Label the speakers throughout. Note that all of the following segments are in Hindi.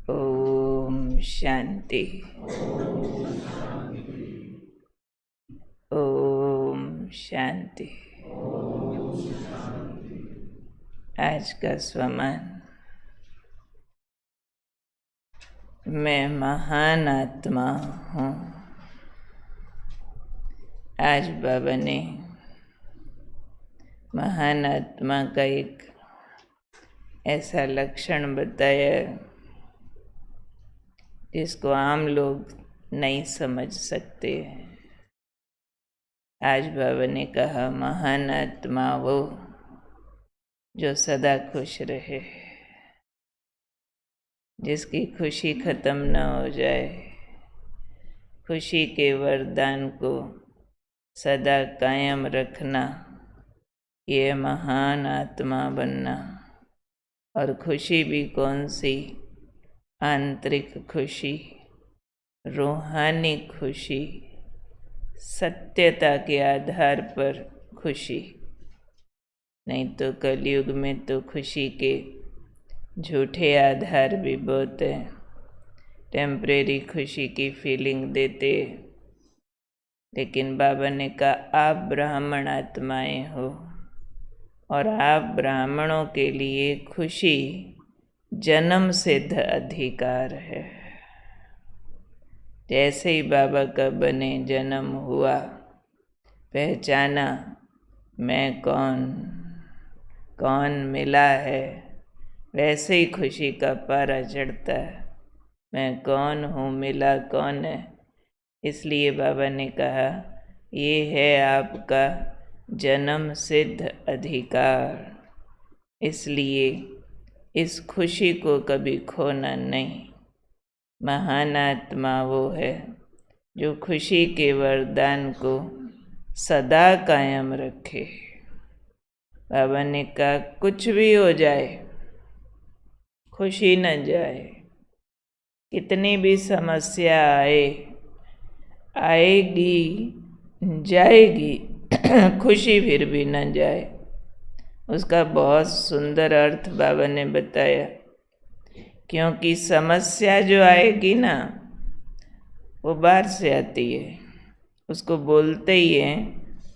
Speaker 1: ओम शांति। ओम शांति। आज का स्वमान। मैं महान आत्मा हूँ। आज बाबा ने महान आत्मा का एक ऐसा लक्षण बताया जिसको आम लोग नहीं समझ सकते। आज बाबा ने कहा महान आत्मा वो जो सदा खुश रहे, जिसकी खुशी खत्म न हो जाए, खुशी के वरदान को सदा कायम रखना, ये महान आत्मा बनना। और खुशी भी कौन सी? आंतरिक खुशी, रूहानी खुशी, सत्यता के आधार पर खुशी। नहीं तो कलयुग में तो खुशी के झूठे आधार भी बहुत है। टेम्परेरी खुशी की फीलिंग देते। लेकिन बाबा ने कहा आप ब्राह्मण आत्माएं हो और आप ब्राह्मणों के लिए खुशी जन्म सिद्ध अधिकार है। जैसे ही बाबा का बने जन्म हुआ, पहचाना मैं कौन मिला है, वैसे ही खुशी का पारा चढ़ता है। मैं कौन हूँ, मिला कौन है। इसलिए बाबा ने कहा ये है आपका जन्म सिद्ध अधिकार। इसलिए इस खुशी को कभी खोना नहीं। महान आत्मा वो है जो खुशी के वरदान को सदा कायम रखे। बाबा ने कहा कुछ भी हो जाए, खुशी न जाए। कितनी भी समस्या आएगी जाएगी, खुशी फिर भी न जाए। उसका बहुत सुंदर अर्थ बाबा ने बताया। क्योंकि समस्या जो आएगी ना, वो बाहर से आती है। उसको बोलते ही हैं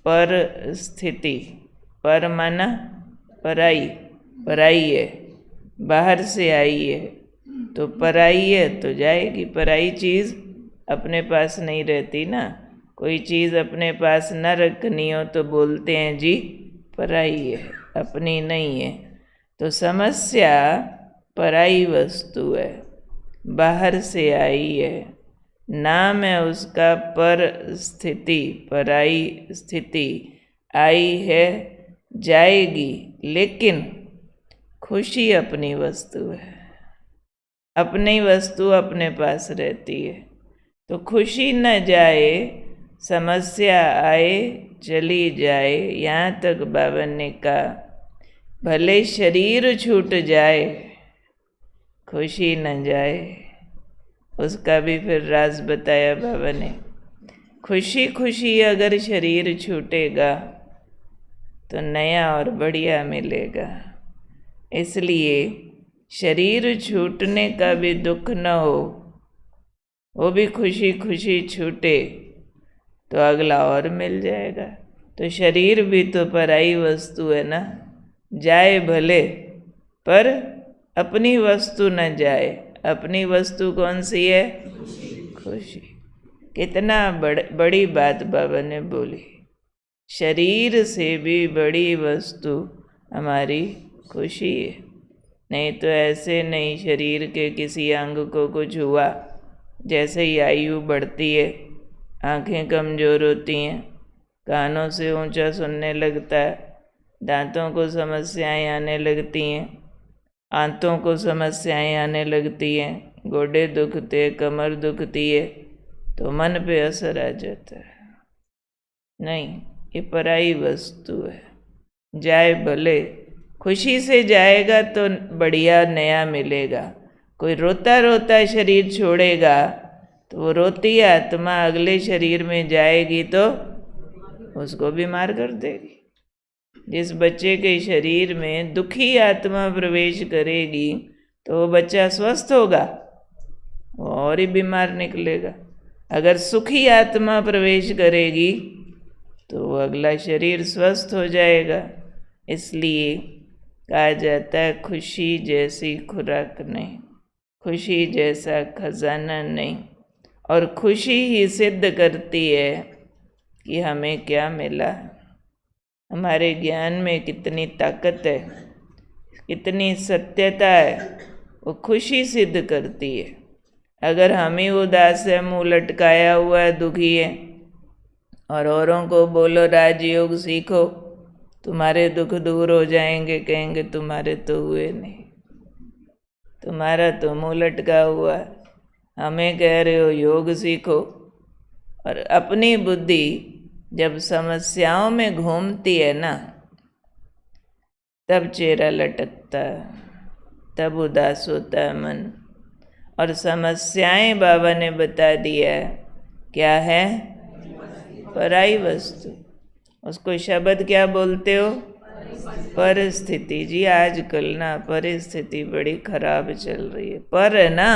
Speaker 1: पर स्थिति। पर माना पराई, पराई है, बाहर से आई है तो पराई है तो जाएगी। पराई चीज़ अपने पास नहीं रहती ना। कोई चीज़ अपने पास न रखनी हो तो बोलते हैं जी पराई है, अपनी नहीं है। तो समस्या पराई वस्तु है, बाहर से आई है। नाम है उसका पर स्थिति। पराई स्थिति आई है, जाएगी। लेकिन खुशी अपनी वस्तु है। अपनी वस्तु अपने पास रहती है। तो खुशी न जाए, समस्या आए चली जाए। यहाँ तक बाबा ने कहा भले शरीर छूट जाए, खुशी न जाए। उसका भी फिर राज बताया बाबा ने। खुशी खुशी अगर शरीर छूटेगा तो नया और बढ़िया मिलेगा। इसलिए शरीर छूटने का भी दुख न हो, वो भी खुशी खुशी छूटे तो अगला और मिल जाएगा। तो शरीर भी तो पराई वस्तु है ना। जाए भले पर अपनी वस्तु न जाए। अपनी वस्तु कौन सी है? खुशी। कितना बड़ी बात बाबा ने बोली। शरीर से भी बड़ी वस्तु हमारी खुशी है। नहीं तो ऐसे नहीं शरीर के किसी अंग को कुछ हुआ, जैसे ही आयु बढ़ती है आंखें कमज़ोर होती हैं, कानों से ऊंचा सुनने लगता है, दांतों को समस्याएं आने लगती हैं, आंतों को समस्याएं आने लगती हैं, गोडे दुखते, कमर दुखती है, तो मन पे असर आ जाता है। नहीं, ये पराई वस्तु है। जाए भले, खुशी से जाएगा तो बढ़िया नया मिलेगा। कोई रोता रोता शरीर छोड़ेगा तो वो रोती आत्मा अगले शरीर में जाएगी तो उसको बीमार कर देगी। जिस बच्चे के शरीर में दुखी आत्मा प्रवेश करेगी तो वो बच्चा स्वस्थ होगा? वो और ही बीमार निकलेगा। अगर सुखी आत्मा प्रवेश करेगी तो वो अगला शरीर स्वस्थ हो जाएगा। इसलिए कहा जाता है खुशी जैसी खुराक नहीं, खुशी जैसा खजाना नहीं। और खुशी ही सिद्ध करती है कि हमें क्या मिला। हमारे ज्ञान में कितनी ताकत है, कितनी सत्यता है, वो खुशी सिद्ध करती है। अगर हम ही उदास है, मुंह लटकाया हुआ है, दुखी है, और औरों को बोलो राजयोग सीखो, तुम्हारे दुख दूर हो जाएंगे, कहेंगे तुम्हारे तो हुए नहीं, तुम्हारा तो मुंह लटका हुआ है। हमें कह रहे हो योग सीखो। और अपनी बुद्धि जब समस्याओं में घूमती है ना, तब चेहरा लटकता है, तब उदास होता है मन। और समस्याएं बाबा ने बता दिया क्या है, पराई वस्तु। उसको शब्द क्या बोलते हो, परिस्थिति। जी आजकल ना परिस्थिति बड़ी खराब चल रही है। पर है ना,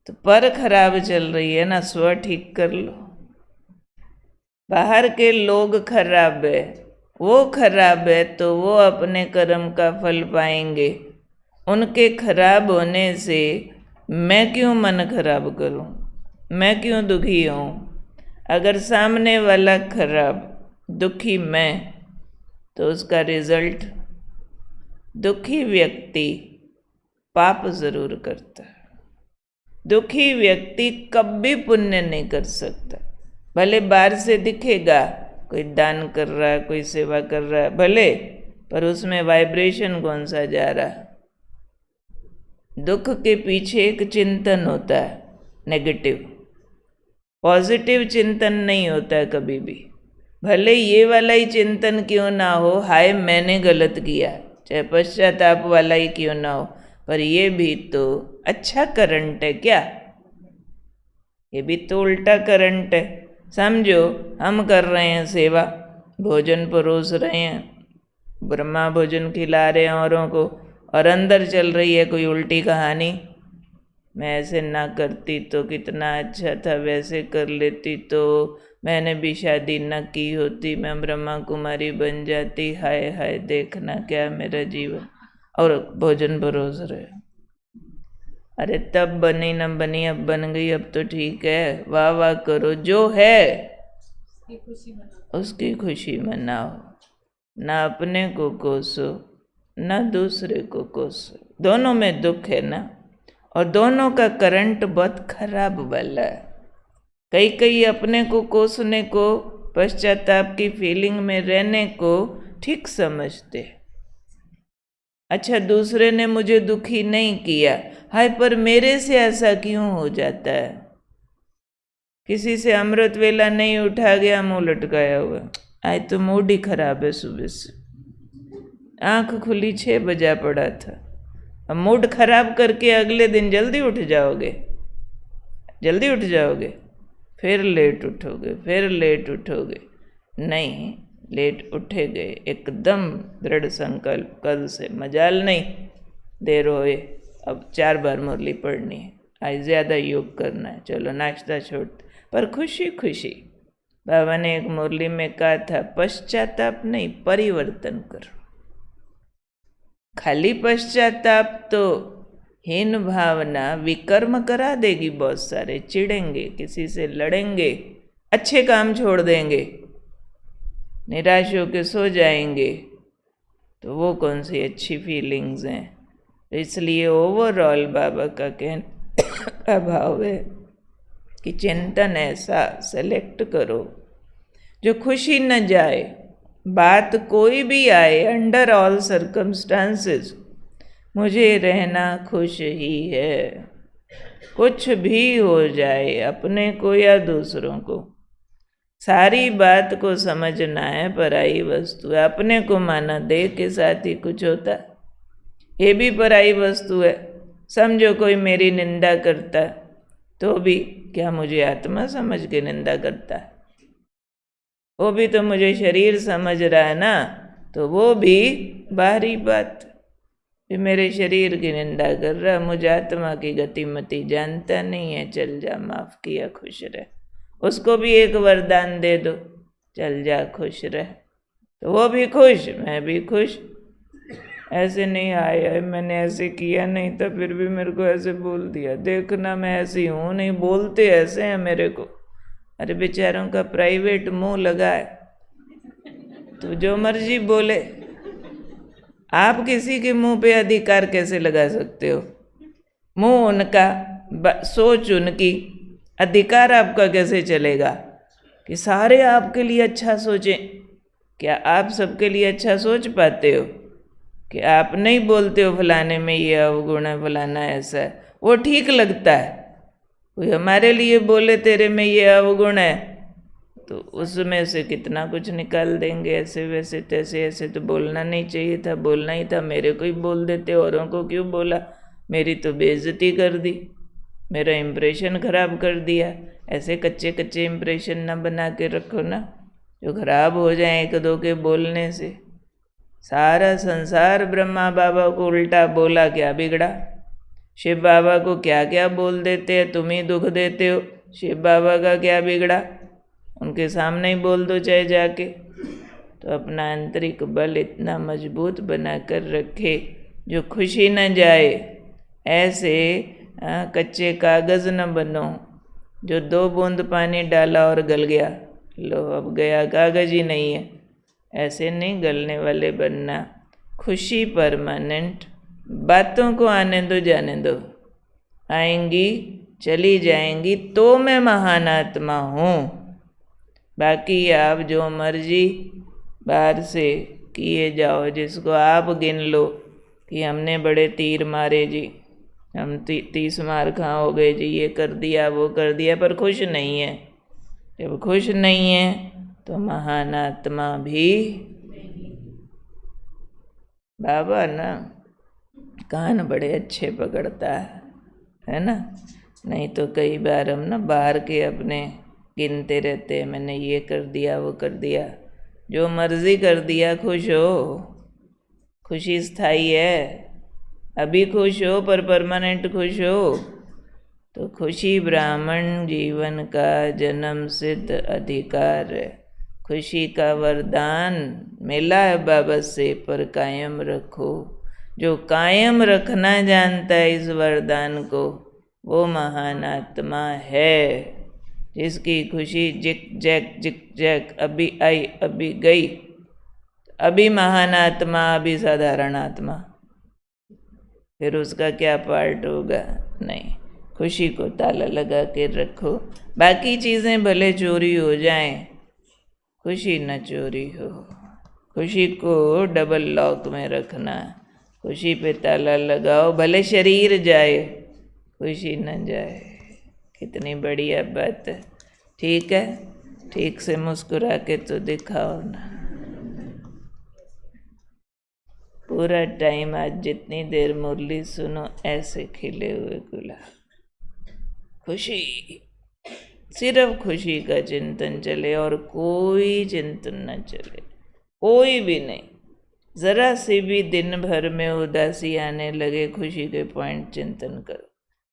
Speaker 1: तो पर खराब चल रही है ना, स्व ठीक कर लो। बाहर के लोग खराब है, वो खराब है, तो वो अपने कर्म का फल पाएंगे। उनके खराब होने से मैं क्यों मन खराब करूं, मैं क्यों दुखी हूं। अगर सामने वाला खराब, दुखी मैं, तो उसका रिजल्ट दुखी व्यक्ति पाप जरूर करता है। दुखी व्यक्ति कभी पुण्य नहीं कर सकता। भले बाहर से दिखेगा कोई दान कर रहा है, कोई सेवा कर रहा है, भले, पर उसमें वाइब्रेशन कौन सा जा रहा है। दुख के पीछे एक चिंतन होता है नेगेटिव, पॉजिटिव चिंतन नहीं होता है कभी भी। भले ये वाला ही चिंतन क्यों ना हो, हाय मैंने गलत किया, चाहे पश्चाताप वाला ही क्यों ना हो, पर ये भी तो अच्छा करंट है क्या, ये भी तो उल्टा करंट है। समझो हम कर रहे हैं सेवा, भोजन परोस रहे हैं, ब्रह्मा भोजन खिला रहे हैं औरों को, और अंदर चल रही है कोई उल्टी कहानी, मैं ऐसे ना करती तो कितना अच्छा था, वैसे कर लेती तो मैंने भी शादी न की होती, मैं ब्रह्मा कुमारी बन जाती, हाय हाय देखना क्या मेरा जीवन। और भोजन परोस रहे, अरे तब बनी न बनी, अब बन गई, अब तो ठीक है, वाह वाह करो, जो है उसकी खुशी मनाओ। ना अपने को कोसो, ना दूसरे को कोसो। दोनों में दुख है ना, और दोनों का करंट बहुत खराब वाला है। कई अपने को कोसने को, पश्चाताप की फीलिंग में रहने को ठीक समझते। अच्छा दूसरे ने मुझे दुखी नहीं किया, हाय पर मेरे से ऐसा क्यों हो जाता है। किसी से अमृत वेला नहीं उठा गया, मुंह लटकाया हुआ, आज तो मूड ही खराब है, सुबह से आंख खुली 6 बजा पड़ा था। अब मूड खराब करके अगले दिन जल्दी उठ जाओगे, जल्दी उठ जाओगे, फिर लेट उठोगे, फिर लेट उठोगे। नहीं, लेट उठे गए, एकदम दृढ़ संकल्प, कल से मजाल नहीं, देर होए, अब 4 बार मुरली पढ़नी है, आज ज़्यादा योग करना है, चलो नाश्ता छोड़। पर खुशी खुशी। बाबा ने एक मुरली में कहा था, पश्चाताप नहीं, परिवर्तन करो। खाली पश्चाताप तो हीन भावना विकर्म करा देगी, बहुत सारे चिढ़ेंगे, किसी से लड़ेंगे, अच्छे काम छोड़ देंगे, निराश होकर सो जाएंगे, तो वो कौन सी अच्छी फीलिंग्स हैं। इसलिए ओवरऑल बाबा का कहना भाव है कि चिंतन ऐसा सेलेक्ट करो जो खुशी न जाए। बात कोई भी आए, अंडर ऑल सर्कमस्टांसेस मुझे रहना खुश ही है। कुछ भी हो जाए, अपने को या दूसरों को, सारी बात को समझना है, पराई वस्तु है। अपने को माना देह के साथ ही कुछ होता, ये भी पराई वस्तु है। समझो कोई मेरी निंदा करता तो भी क्या मुझे आत्मा समझ के निंदा करता है, वो भी तो मुझे शरीर समझ रहा है ना, तो वो भी बाहरी बात। भी मेरे शरीर की निंदा कर रहा, मुझे आत्मा की गतिमति जानता नहीं है, चल जा, माफ किया, खुश रह। उसको भी एक वरदान दे दो, चल जा, खुश रह, तो वो भी खुश, मैं भी खुश। ऐसे नहीं आया, मैंने ऐसे किया नहीं था, फिर भी मेरे को ऐसे बोल दिया, देखना मैं ऐसी हूँ, नहीं बोलते ऐसे हैं मेरे को। अरे बेचारों का प्राइवेट मुंह लगा है, तो जो मर्जी बोले। आप किसी के मुंह पे अधिकार कैसे लगा सकते हो? मुंह उनका, सोच उनकी, अधिकार आपका कैसे चलेगा कि सारे आपके लिए अच्छा सोचें? क्या आप सबके लिए अच्छा सोच पाते हो? कि आप नहीं बोलते हो फलाने में ये अवगुण है, फलाना ऐसा है, वो ठीक लगता है। कोई हमारे लिए बोले तेरे में ये अवगुण है, तो उसमें से कितना कुछ निकाल देंगे, ऐसे वैसे तैसे। ऐसे तो बोलना नहीं चाहिए था, बोलना ही था, मेरे को ही बोल देते, औरों को क्यों बोला? मेरी तो बेइज्जती कर दी, मेरा इम्प्रेशन खराब कर दिया। ऐसे कच्चे कच्चे इम्प्रेशन ना बना के रखो ना, जो खराब हो जाए एक दो के बोलने से। सारा संसार ब्रह्मा बाबा को उल्टा बोला, क्या बिगड़ा? शिव बाबा को क्या क्या बोल देते हैं, तुम ही दुख देते हो। शिव बाबा का क्या बिगड़ा? उनके सामने ही बोल दो चाहे जाके। तो अपना आंतरिक बल इतना मजबूत बना कर रखे जो खुशी न जाए। ऐसे कच्चे कागज़ न बनो जो 2 बूंद पानी डाला और गल गया, लो अब गया, कागज़ ही नहीं है। ऐसे नहीं गलने वाले बनना। खुशी परमानेंट, बातों को आने दो जाने दो, आएंगी चली जाएंगी, तो मैं महान आत्मा हूँ। बाकी आप जो मर्जी बाहर से किए जाओ, जिसको आप गिन लो कि हमने बड़े तीर मारे जी, हम 30 मार कहाँ हो गए जी, ये कर दिया वो कर दिया, पर खुश नहीं है। जब खुश नहीं है तो महान आत्मा भी। बाबा ना कान बड़े अच्छे पकड़ता है ना, नहीं तो कई बार हम ना बाहर के अपने गिनते रहते हैं, मैंने ये कर दिया वो कर दिया। जो मर्जी कर दिया, खुश हो। खुशी स्थायी है, अभी खुश हो पर परमानेंट खुश हो। तो खुशी ब्राह्मण जीवन का जन्म सिद्ध अधिकार है। खुशी का वरदान मिला है बाबा से, पर कायम रखो। जो कायम रखना जानता है इस वरदान को, वो महान आत्मा है। जिसकी खुशी जिक जैक अभी आई अभी गई, अभी महान आत्मा अभी साधारण आत्मा, फिर उसका क्या पार्ट होगा? नहीं, खुशी को ताला लगा के रखो। बाकी चीज़ें भले चोरी हो जाएं, खुशी न चोरी हो। खुशी को डबल लॉक में रखना, खुशी पे ताला लगाओ, भले शरीर जाए, खुशी न जाए। कितनी बढ़िया बात है। ठीक है, ठीक से मुस्कुरा के तो दिखाओ ना। पूरा टाइम आज जितनी देर मुरली सुनो, ऐसे खिले हुए गुलाब, खुशी, सिर्फ खुशी का चिंतन चले और कोई चिंतन न चले, कोई भी नहीं। ज़रा सी भी दिन भर में उदासी आने लगे, खुशी के पॉइंट चिंतन करो।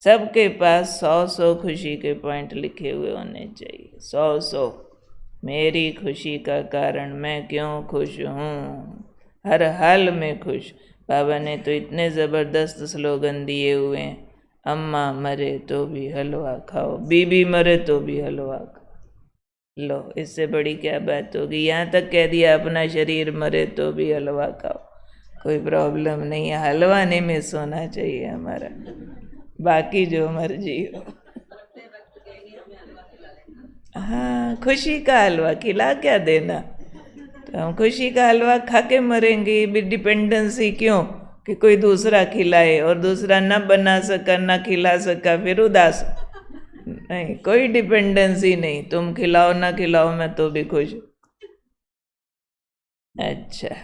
Speaker 1: सबके पास 100 खुशी के पॉइंट लिखे हुए होने चाहिए, 100। मेरी खुशी का कारण, मैं क्यों खुश हूँ, हर हाल में खुश। बाबा ने तो इतने ज़बरदस्त स्लोगन दिए हुए हैं, अम्मा मरे तो भी हलवा खाओ, बीबी मरे तो भी हलवा खाओ। लो, इससे बड़ी क्या बात होगी? यहाँ तक कह दिया अपना शरीर मरे तो भी हलवा खाओ, कोई प्रॉब्लम नहीं है। हलवा नहीं मिस होना चाहिए हमारा, बाकी जो मर्जी हो। हाँ, खुशी का हलवा खिला क्या देना, तो हम खुशी का हलवा खा के मरेंगे। भी डिपेंडेंसी क्यों कि कोई दूसरा खिलाए, और दूसरा न बना सका न खिला सका फिर उदास। नहीं, कोई डिपेंडेंसी नहीं, तुम खिलाओ ना खिलाओ, मैं तो भी खुश। अच्छा।